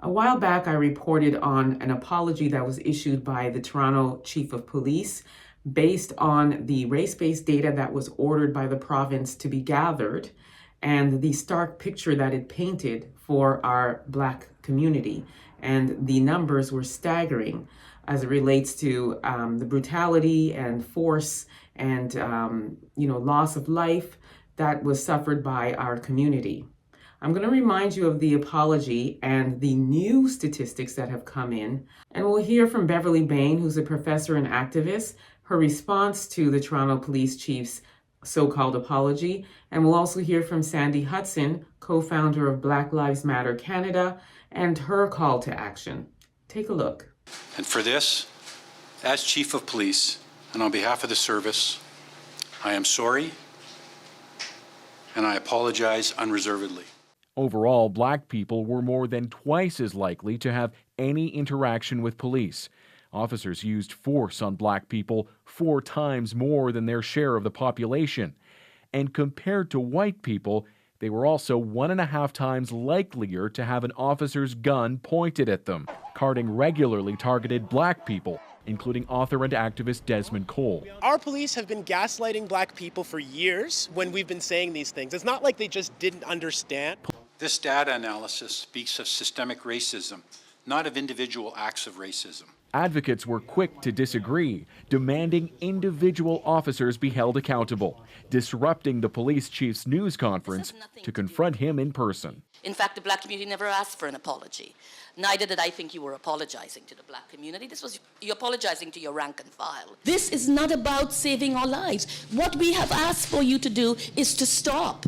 A while back, I reported on an apology that was issued by the Toronto Chief of Police based on the race-based data that was ordered by the province to be gathered and the stark picture that it painted for our Black community. And the numbers were staggering as it relates to the brutality and force and loss of life that was suffered by our community. I'm going to remind you of the apology and the new statistics that have come in. And we'll hear from Beverly Bain, who's a professor and activist, her response to the Toronto Police Chief's so-called apology. And we'll also hear from Sandy Hudson, co-founder of Black Lives Matter Canada, and her call to action. Take a look. And for this, as Chief of Police, and on behalf of the service, I am sorry, and I apologize unreservedly. Overall, Black people were more than twice as likely to have any interaction with police. Officers used force on Black people 4 times more than their share of the population. And compared to white people, they were also 1.5 times likelier to have an officer's gun pointed at them. Carding regularly targeted Black people, including author and activist Desmond Cole. Our police have been gaslighting Black people for years when we've been saying these things. It's not like they just didn't understand. This data analysis speaks of systemic racism, not of individual acts of racism. Advocates were quick to disagree, demanding individual officers be held accountable, disrupting the police chief's news conference to confront him in person. In fact, the Black community never asked for an apology. Neither did I think you were apologizing to the Black community. This was you apologizing to your rank and file. This is not about saving our lives. What we have asked for you to do is to stop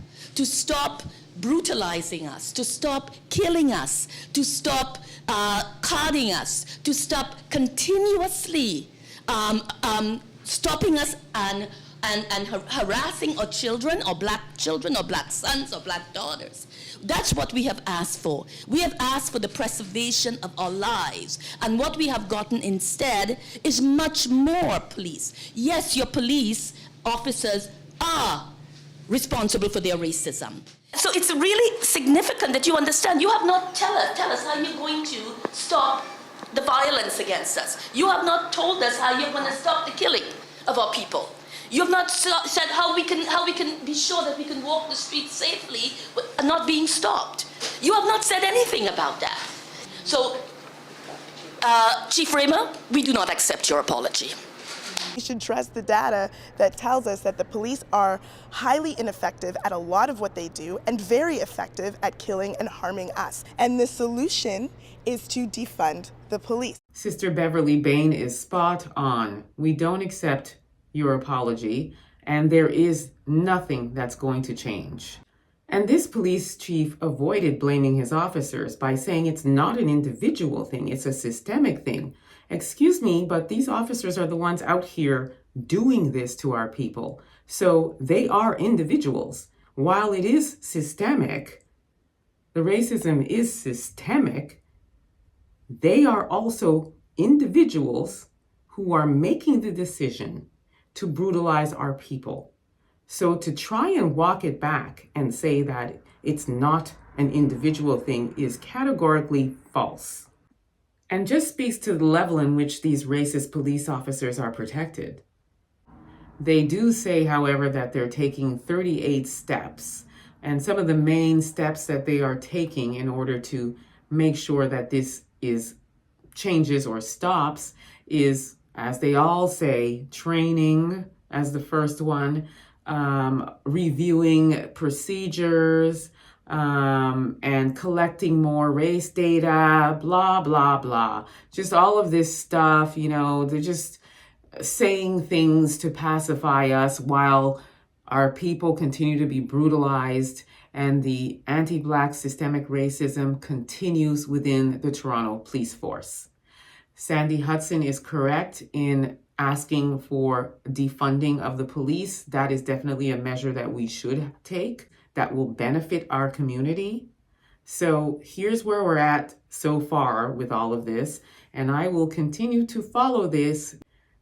brutalizing us, to stop killing us, to stop carding us, to stop continuously stopping us and harassing our children, or Black sons, or Black daughters. That's what we have asked for. We have asked for the preservation of our lives. And what we have gotten instead is much more police. Yes, your police officers are responsible for their racism. So it's really significant that you understand. You have not tell us how you're going to stop the violence against us. You have not told us how you're going to stop the killing of our people. You have not said how we can be sure that we can walk the streets safely and not being stopped. You have not said anything about that. So, Chief Raymer, we do not accept your apology. We should trust the data that tells us that the police are highly ineffective at a lot of what they do and very effective at killing and harming us. And the solution is to defund the police. Sister Beverly Bain is spot on. We don't accept your apology, and there is nothing that's going to change. And this police chief avoided blaming his officers by saying it's not an individual thing, it's a systemic thing. Excuse me, but these officers are the ones out here doing this to our people. So they are individuals. While it is systemic, the racism is systemic, they are also individuals who are making the decision to brutalize our people. So to try and walk it back and say that it's not an individual thing is categorically false. And just speaks to the level in which these racist police officers are protected. They do say, however, that they're taking 38 steps. And some of the main steps that they are taking in order to make sure that this changes or stops is, as they all say, training as the first one, reviewing procedures, and collecting more race data, blah, blah, blah. Just all of this stuff, they're just saying things to pacify us while our people continue to be brutalized and the anti-Black systemic racism continues within the Toronto police force. Sandy Hudson is correct in asking for defunding of the police. That is definitely a measure that we should take that will benefit our community. So here's where we're at so far with all of this, and I will continue to follow this.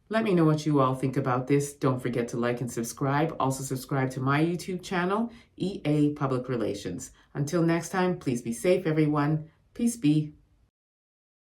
Let me know what you all think about this. Don't forget to like and subscribe. Also subscribe to my YouTube channel, EA Public Relations. Until next time, please be safe, everyone. Peace be.